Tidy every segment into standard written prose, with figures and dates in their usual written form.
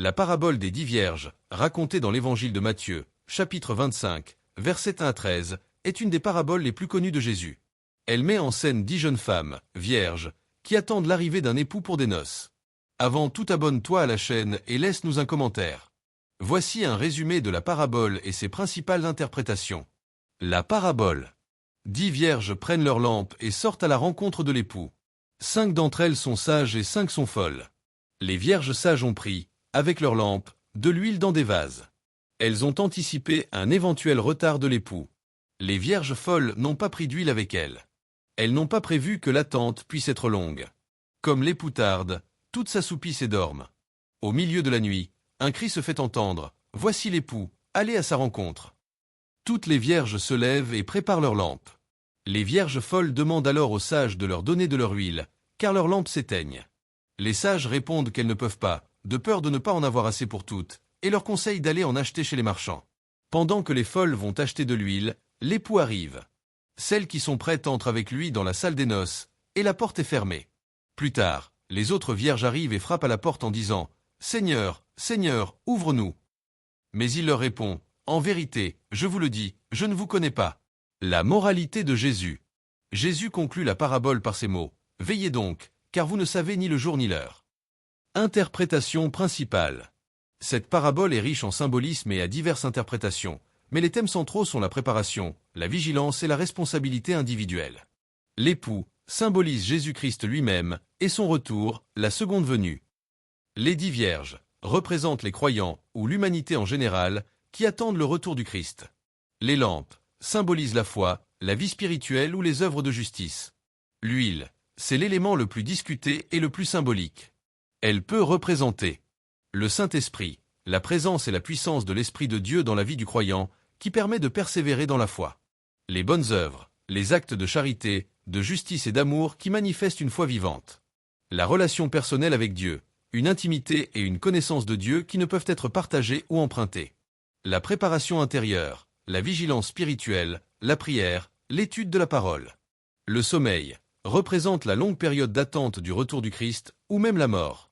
La parabole des 10 vierges, racontée dans l'évangile de Matthieu, chapitre 25, versets 1 à 13, est une des paraboles les plus connues de Jésus. Elle met en scène 10 jeunes femmes, vierges, qui attendent l'arrivée d'un époux pour des noces. Avant tout, abonne-toi à la chaîne et laisse-nous un commentaire. Voici un résumé de la parabole et ses principales interprétations. La parabole. 10 vierges prennent leurs lampes et sortent à la rencontre de l'époux. 5 d'entre elles sont sages et 5 sont folles. Les vierges sages ont pris, avec leurs lampes, de l'huile dans des vases. Elles ont anticipé un éventuel retard de l'époux. Les vierges folles n'ont pas pris d'huile avec elles. Elles n'ont pas prévu que l'attente puisse être longue. Comme l'époux tarde, toutes s'assoupissent et dorment. Au milieu de la nuit, un cri se fait entendre, « Voici l'époux, allez à sa rencontre !» Toutes les vierges se lèvent et préparent leurs lampes. Les vierges folles demandent alors aux sages de leur donner de leur huile, car leurs lampes s'éteignent. Les sages répondent qu'elles ne peuvent pas, de peur de ne pas en avoir assez pour toutes, et leur conseillent d'aller en acheter chez les marchands. Pendant que les folles vont acheter de l'huile, l'époux arrive. Celles qui sont prêtes entrent avec lui dans la salle des noces, et la porte est fermée. Plus tard, les autres vierges arrivent et frappent à la porte en disant « Seigneur, Seigneur, ouvre-nous » Mais il leur répond « En vérité, je vous le dis, je ne vous connais pas. » La moralité de Jésus. Jésus conclut la parabole par ces mots « Veillez donc, car vous ne savez ni le jour ni l'heure. » Interprétation principale. Cette parabole est riche en symbolisme et à diverses interprétations, mais les thèmes centraux sont la préparation, la vigilance et la responsabilité individuelle. L'époux symbolise Jésus-Christ lui-même, et son retour, la seconde venue. Les 10 vierges représentent les croyants, ou l'humanité en général, qui attendent le retour du Christ. Les lampes symbolisent la foi, la vie spirituelle ou les œuvres de justice. L'huile, c'est l'élément le plus discuté et le plus symbolique. Elle peut représenter le Saint-Esprit, la présence et la puissance de l'Esprit de Dieu dans la vie du croyant, qui permet de persévérer dans la foi. Les bonnes œuvres, les actes de charité, de justice et d'amour qui manifestent une foi vivante. La relation personnelle avec Dieu, une intimité et une connaissance de Dieu qui ne peuvent être partagées ou empruntées. La préparation intérieure, la vigilance spirituelle, la prière, l'étude de la parole. Le sommeil représente la longue période d'attente du retour du Christ, ou même la mort.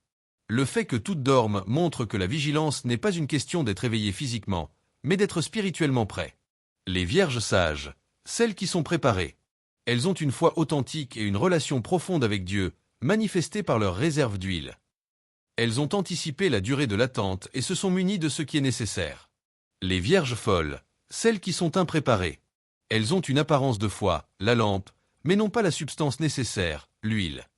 Le fait que toutes dorment montre que la vigilance n'est pas une question d'être éveillé physiquement, mais d'être spirituellement prêt. Les vierges sages, celles qui sont préparées. Elles ont une foi authentique et une relation profonde avec Dieu, manifestée par leur réserve d'huile. Elles ont anticipé la durée de l'attente et se sont munies de ce qui est nécessaire. Les vierges folles, celles qui sont impréparées. Elles ont une apparence de foi, la lampe, mais n'ont pas la substance nécessaire, l'huile.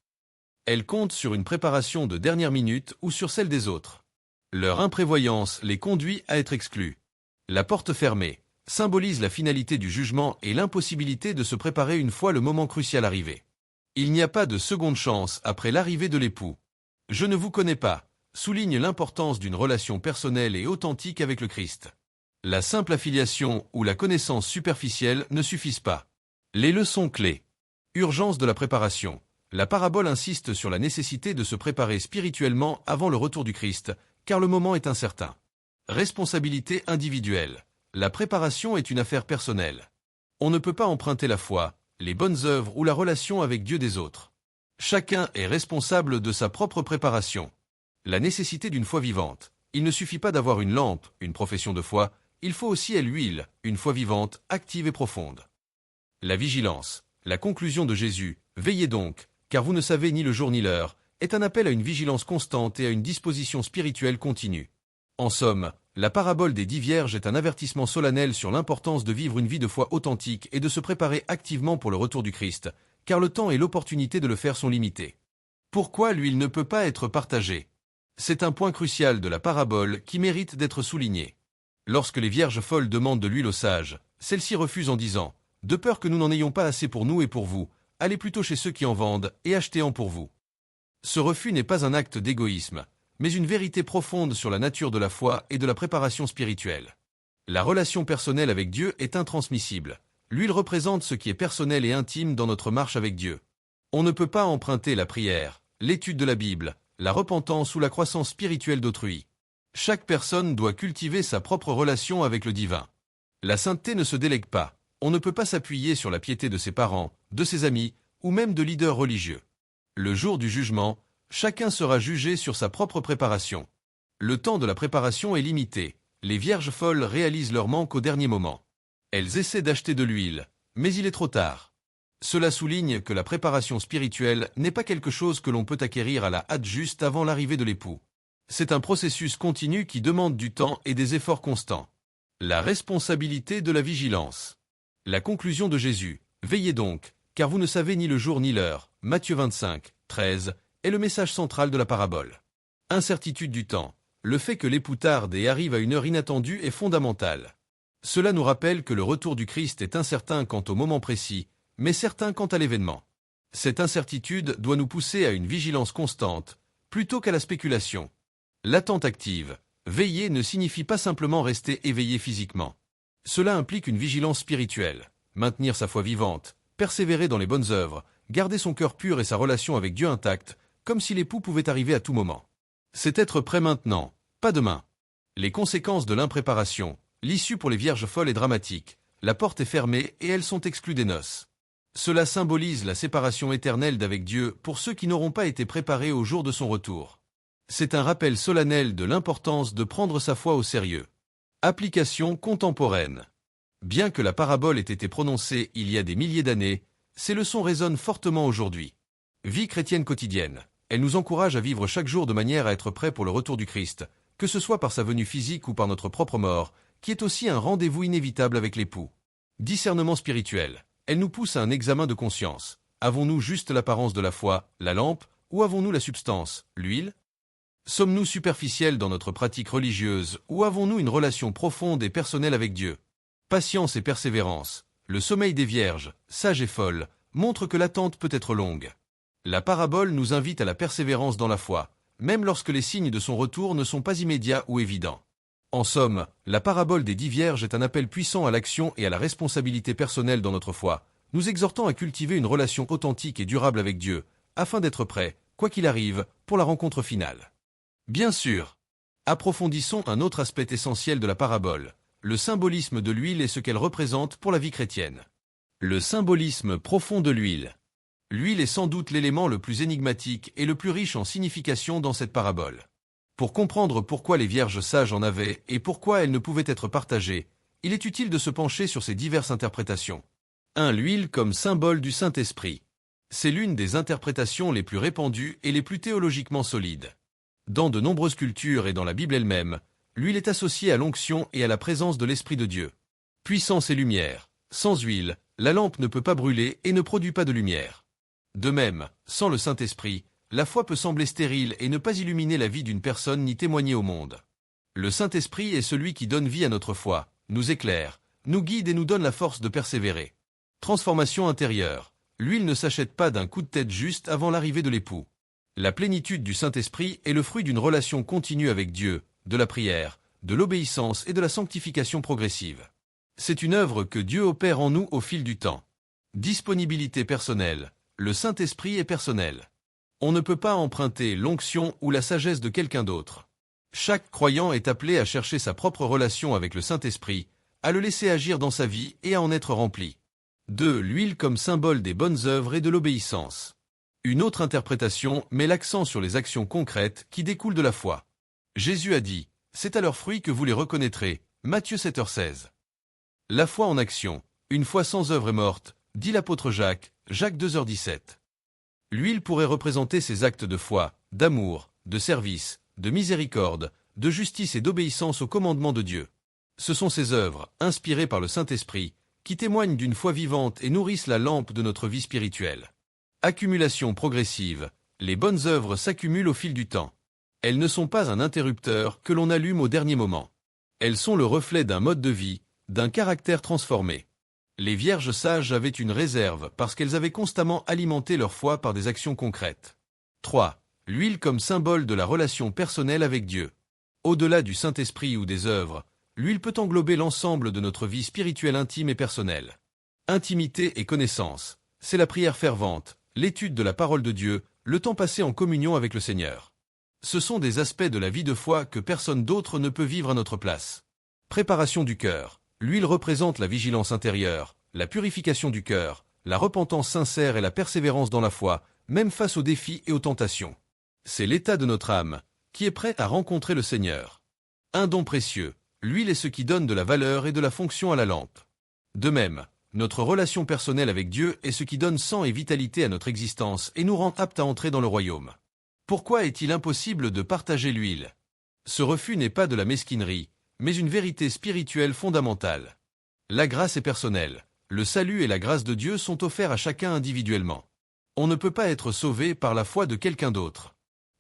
Elles comptent sur une préparation de dernière minute ou sur celle des autres. Leur imprévoyance les conduit à être exclues. La porte fermée symbolise la finalité du jugement et l'impossibilité de se préparer une fois le moment crucial arrivé. Il n'y a pas de seconde chance après l'arrivée de l'époux. Je ne vous connais pas, souligne l'importance d'une relation personnelle et authentique avec le Christ. La simple affiliation ou la connaissance superficielle ne suffisent pas. Les leçons clés. Urgence de la préparation. La parabole insiste sur la nécessité de se préparer spirituellement avant le retour du Christ, car le moment est incertain. Responsabilité individuelle. La préparation est une affaire personnelle. On ne peut pas emprunter la foi, les bonnes œuvres ou la relation avec Dieu des autres. Chacun est responsable de sa propre préparation. La nécessité d'une foi vivante. Il ne suffit pas d'avoir une lampe, une profession de foi, il faut aussi l'huile, une foi vivante, active et profonde. La vigilance. La conclusion de Jésus, « Veillez donc, car vous ne savez ni le jour ni l'heure », est un appel à une vigilance constante et à une disposition spirituelle continue. En somme, la parabole des 10 vierges est un avertissement solennel sur l'importance de vivre une vie de foi authentique et de se préparer activement pour le retour du Christ, car le temps et l'opportunité de le faire sont limités. Pourquoi l'huile ne peut pas être partagée? C'est un point crucial de la parabole qui mérite d'être souligné. Lorsque les vierges folles demandent de l'huile aux sages, celles-ci refusent en disant « De peur que nous n'en ayons pas assez pour nous et pour vous, allez plutôt chez ceux qui en vendent et achetez-en pour vous. » Ce refus n'est pas un acte d'égoïsme, mais une vérité profonde sur la nature de la foi et de la préparation spirituelle. La relation personnelle avec Dieu est intransmissible. L'huile représente ce qui est personnel et intime dans notre marche avec Dieu. On ne peut pas emprunter la prière, l'étude de la Bible, la repentance ou la croissance spirituelle d'autrui. Chaque personne doit cultiver sa propre relation avec le divin. La sainteté ne se délègue pas. On ne peut pas s'appuyer sur la piété de ses parents, de ses amis, ou même de leaders religieux. Le jour du jugement, chacun sera jugé sur sa propre préparation. Le temps de la préparation est limité. Les vierges folles réalisent leur manque au dernier moment. Elles essaient d'acheter de l'huile, mais il est trop tard. Cela souligne que la préparation spirituelle n'est pas quelque chose que l'on peut acquérir à la hâte juste avant l'arrivée de l'époux. C'est un processus continu qui demande du temps et des efforts constants. La responsabilité de la vigilance. La conclusion de Jésus. Veillez donc, car vous ne savez ni le jour ni l'heure. Matthieu 25, 13, est le message central de la parabole. Incertitude du temps. Le fait que l'époux tarde et arrive à une heure inattendue est fondamental. Cela nous rappelle que le retour du Christ est incertain quant au moment précis, mais certain quant à l'événement. Cette incertitude doit nous pousser à une vigilance constante, plutôt qu'à la spéculation. L'attente active. Veiller ne signifie pas simplement rester éveillé physiquement. Cela implique une vigilance spirituelle, maintenir sa foi vivante, persévérer dans les bonnes œuvres, garder son cœur pur et sa relation avec Dieu intacte, comme si l'époux pouvait arriver à tout moment. C'est être prêt maintenant, pas demain. Les conséquences de l'impréparation. L'issue pour les vierges folles est dramatique. La porte est fermée et elles sont exclues des noces. Cela symbolise la séparation éternelle d'avec Dieu pour ceux qui n'auront pas été préparés au jour de son retour. C'est un rappel solennel de l'importance de prendre sa foi au sérieux. Application contemporaine. Bien que la parabole ait été prononcée il y a des milliers d'années, ces leçons résonnent fortement aujourd'hui. Vie chrétienne quotidienne. Elle nous encourage à vivre chaque jour de manière à être prêt pour le retour du Christ, que ce soit par sa venue physique ou par notre propre mort, qui est aussi un rendez-vous inévitable avec l'époux. Discernement spirituel. Elle nous pousse à un examen de conscience. Avons-nous juste l'apparence de la foi, la lampe, ou avons-nous la substance, l'huile? Sommes-nous superficiels dans notre pratique religieuse, ou avons-nous une relation profonde et personnelle avec Dieu? Patience et persévérance. Le sommeil des vierges, sages et folles, montre que l'attente peut être longue. La parabole nous invite à la persévérance dans la foi, même lorsque les signes de son retour ne sont pas immédiats ou évidents. En somme, la parabole des 10 vierges est un appel puissant à l'action et à la responsabilité personnelle dans notre foi, nous exhortant à cultiver une relation authentique et durable avec Dieu, afin d'être prêts, quoi qu'il arrive, pour la rencontre finale. Bien sûr. Approfondissons un autre aspect essentiel de la parabole, le symbolisme de l'huile et ce qu'elle représente pour la vie chrétienne. Le symbolisme profond de l'huile. L'huile est sans doute l'élément le plus énigmatique et le plus riche en signification dans cette parabole. Pour comprendre pourquoi les vierges sages en avaient et pourquoi elles ne pouvaient être partagées, il est utile de se pencher sur ces diverses interprétations. 1. L'huile comme symbole du Saint-Esprit. C'est l'une des interprétations les plus répandues et les plus théologiquement solides. Dans de nombreuses cultures et dans la Bible elle-même, l'huile est associée à l'onction et à la présence de l'Esprit de Dieu. Puissance et lumière. Sans huile, la lampe ne peut pas brûler et ne produit pas de lumière. De même, sans le Saint-Esprit, la foi peut sembler stérile et ne pas illuminer la vie d'une personne ni témoigner au monde. Le Saint-Esprit est celui qui donne vie à notre foi, nous éclaire, nous guide et nous donne la force de persévérer. Transformation intérieure. L'huile ne s'achète pas d'un coup de tête juste avant l'arrivée de l'époux. La plénitude du Saint-Esprit est le fruit d'une relation continue avec Dieu, de la prière, de l'obéissance et de la sanctification progressive. C'est une œuvre que Dieu opère en nous au fil du temps. Disponibilité personnelle. Le Saint-Esprit est personnel. On ne peut pas emprunter l'onction ou la sagesse de quelqu'un d'autre. Chaque croyant est appelé à chercher sa propre relation avec le Saint-Esprit, à le laisser agir dans sa vie et à en être rempli. 2. L'huile comme symbole des bonnes œuvres et de l'obéissance. Une autre interprétation met l'accent sur les actions concrètes qui découlent de la foi. Jésus a dit « C'est à leurs fruits que vous les reconnaîtrez » Matthieu 7h16. La foi en action, une foi sans œuvre est morte, dit l'apôtre Jacques, Jacques 2h17. L'huile pourrait représenter ces actes de foi, d'amour, de service, de miséricorde, de justice et d'obéissance aux commandements de Dieu. Ce sont ces œuvres, inspirées par le Saint-Esprit, qui témoignent d'une foi vivante et nourrissent la lampe de notre vie spirituelle. Accumulation progressive. Les bonnes œuvres s'accumulent au fil du temps. Elles ne sont pas un interrupteur que l'on allume au dernier moment. Elles sont le reflet d'un mode de vie, d'un caractère transformé. Les vierges sages avaient une réserve parce qu'elles avaient constamment alimenté leur foi par des actions concrètes. 3. L'huile comme symbole de la relation personnelle avec Dieu. Au-delà du Saint-Esprit ou des œuvres, l'huile peut englober l'ensemble de notre vie spirituelle intime et personnelle. Intimité et connaissance. C'est la prière fervente, l'étude de la parole de Dieu, le temps passé en communion avec le Seigneur. Ce sont des aspects de la vie de foi que personne d'autre ne peut vivre à notre place. Préparation du cœur. L'huile représente la vigilance intérieure, la purification du cœur, la repentance sincère et la persévérance dans la foi, même face aux défis et aux tentations. C'est l'état de notre âme, qui est prêt à rencontrer le Seigneur. Un don précieux, l'huile est ce qui donne de la valeur et de la fonction à la lampe. De même, notre relation personnelle avec Dieu est ce qui donne sang et vitalité à notre existence et nous rend aptes à entrer dans le royaume. Pourquoi est-il impossible de partager l'huile? Ce refus n'est pas de la mesquinerie, mais une vérité spirituelle fondamentale. La grâce est personnelle. Le salut et la grâce de Dieu sont offerts à chacun individuellement. On ne peut pas être sauvé par la foi de quelqu'un d'autre.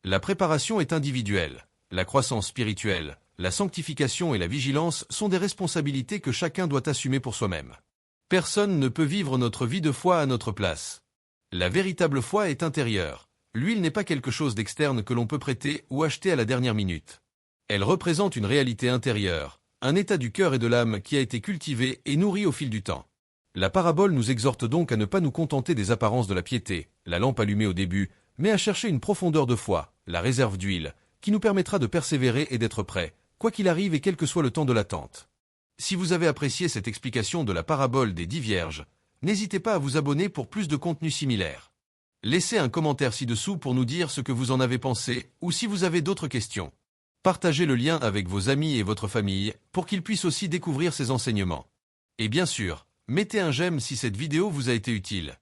La préparation est individuelle. La croissance spirituelle, la sanctification et la vigilance sont des responsabilités que chacun doit assumer pour soi-même. Personne ne peut vivre notre vie de foi à notre place. La véritable foi est intérieure. L'huile n'est pas quelque chose d'externe que l'on peut prêter ou acheter à la dernière minute. Elle représente une réalité intérieure, un état du cœur et de l'âme qui a été cultivé et nourri au fil du temps. La parabole nous exhorte donc à ne pas nous contenter des apparences de la piété, la lampe allumée au début, mais à chercher une profondeur de foi, la réserve d'huile, qui nous permettra de persévérer et d'être prêts, quoi qu'il arrive et quel que soit le temps de l'attente. Si vous avez apprécié cette explication de la parabole des 10 vierges, n'hésitez pas à vous abonner pour plus de contenu similaire. Laissez un commentaire ci-dessous pour nous dire ce que vous en avez pensé ou si vous avez d'autres questions. Partagez le lien avec vos amis et votre famille pour qu'ils puissent aussi découvrir ces enseignements. Et bien sûr, mettez un j'aime si cette vidéo vous a été utile.